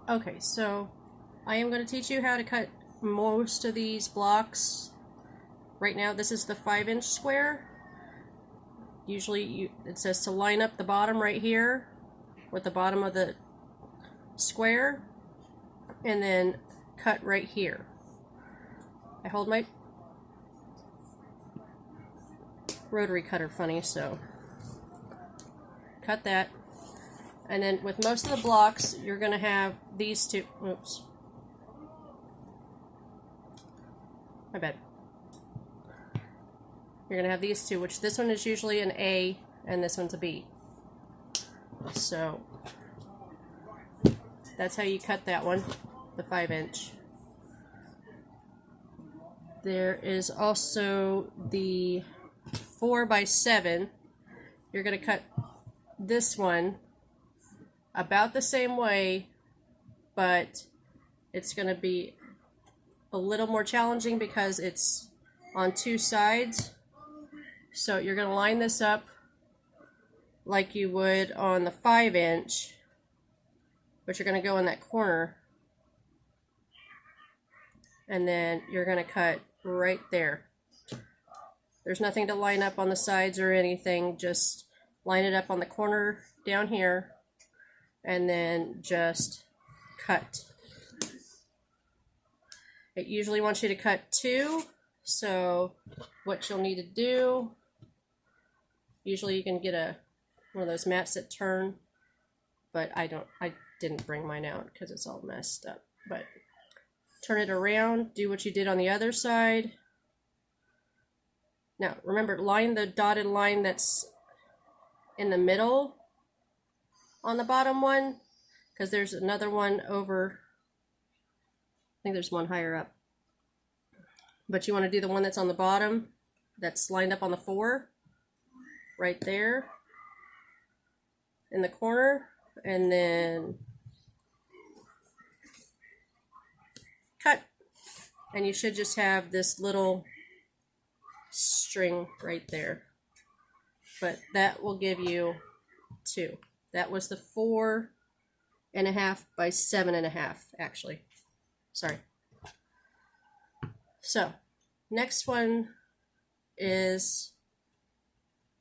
Okay, so I am going to teach you how to cut most of these blocks. Right now this is the 5-inch square. Usually it says to line up the bottom right here with the bottom of the square and then cut right here. I hold my rotary cutter funny, so cut that. And then with most of the blocks, you're going to have these two. Oops. My bad. You're going to have these two, which this one is usually an A and this one's a B. So that's how you cut that one, the 5-inch. There is also the 4x7. You're going to cut this one about the same way, but it's going to be a little more challenging because it's on two sides. So you're going to line this up like you would on the 5-inch, but you're going to go in that corner, and then you're going to cut right there. There's nothing to line up on the sides or anything, just line it up on the corner down here and then just cut. It usually wants you to cut 2, so what you'll need to do, usually you can get one of those mats that turn, but I didn't bring mine out because it's all messed up. But turn it around, do what you did on the other side. Now remember, line the dotted line that's in the middle on the bottom one, because there's another one over, I think there's one higher up, but you want to do the one that's on the bottom that's lined up on the 4 right there in the corner, and then cut. And you should just have this little string right there, but that will give you 2. That was the 4.5 by 7.5, actually. Sorry. So next one is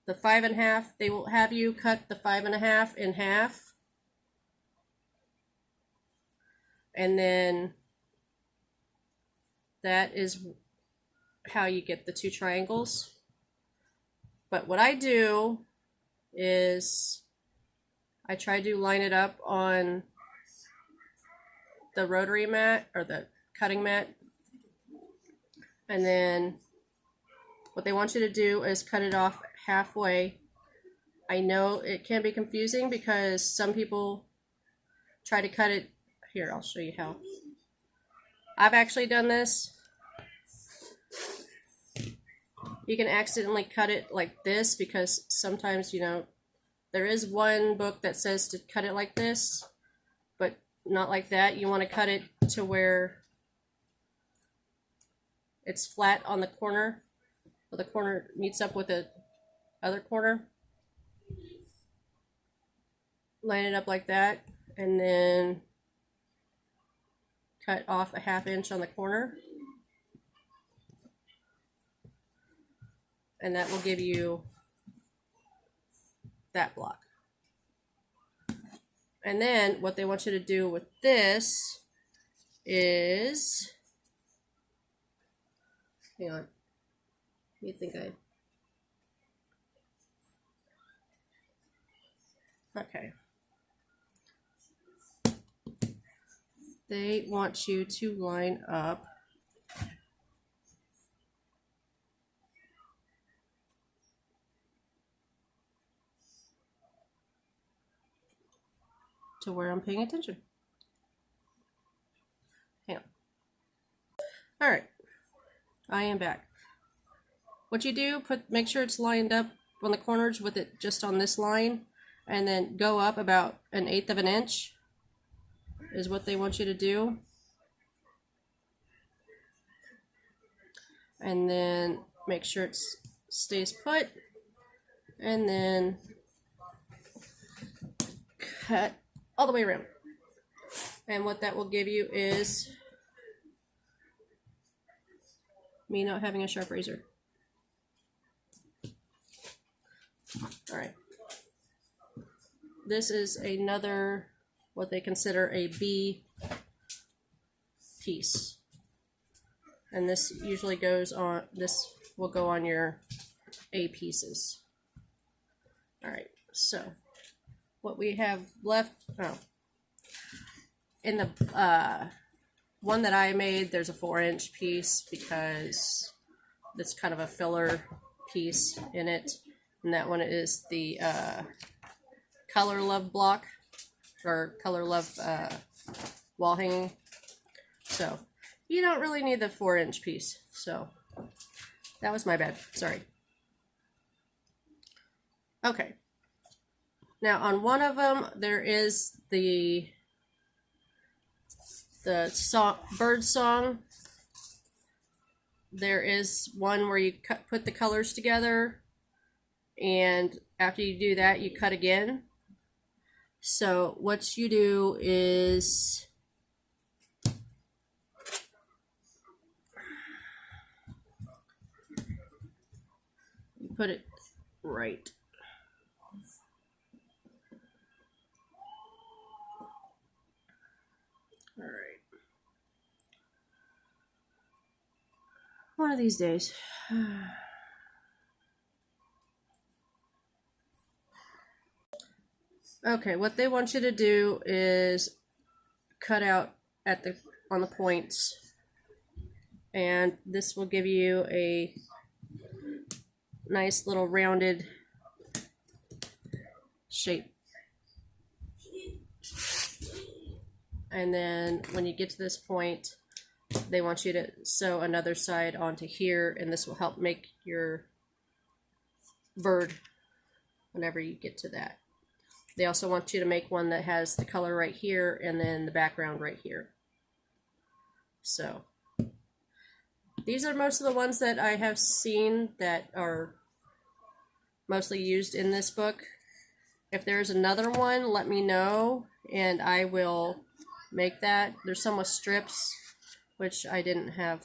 the 5.5. They will have you cut the 5.5 in half, and then that is how you get the 2 triangles. But what I do is I try to line it up on the rotary mat or the cutting mat, and then what they want you to do is cut it off halfway. I know it can be confusing because some people try to cut it. Here, I'll show you how. I've actually done this. You can accidentally cut it like this because sometimes, you know, there is one book that says to cut it like this, but not like that. You want to cut it to where it's flat on the corner, so the corner meets up with the other corner. Line it up like that, and then cut off a 1/2 inch on the corner. And that will give you that block. And then what they want you to do with this is, hang on, you think okay. They want you to line up to where I'm paying attention. Hang on. All right, I am back. What you do, make sure it's lined up on the corners with it just on this line, and then go up about 1/8 of an inch is what they want you to do. And then make sure it stays put, and then cut all the way around. And what that will give you is me not having a sharp razor. All right. This is another, what they consider a B piece. And this usually goes on, this will go on your A pieces. All right, so what we have left, in the one that I made, there's a 4-inch piece because it's kind of a filler piece in it. And that one is the Color Love block, or Color Love wall hanging. So you don't really need the 4-inch piece. So that was my bad. Sorry. Okay. Now on one of them, there is the bird song. There is one where you put the colors together, and after you do that, you cut again. So what you do is you put it right. All right. One of these days. Okay, what they want you to do is cut out at on the points, and this will give you a nice little rounded shape. And then when you get to this point, they want you to sew another side onto here, and this will help make your bird whenever you get to that. They also want you to make one that has the color right here and then the background right here. So these are most of the ones that I have seen that are mostly used in this book. If there's another one, let me know and I will make that. There's some with strips, which I didn't have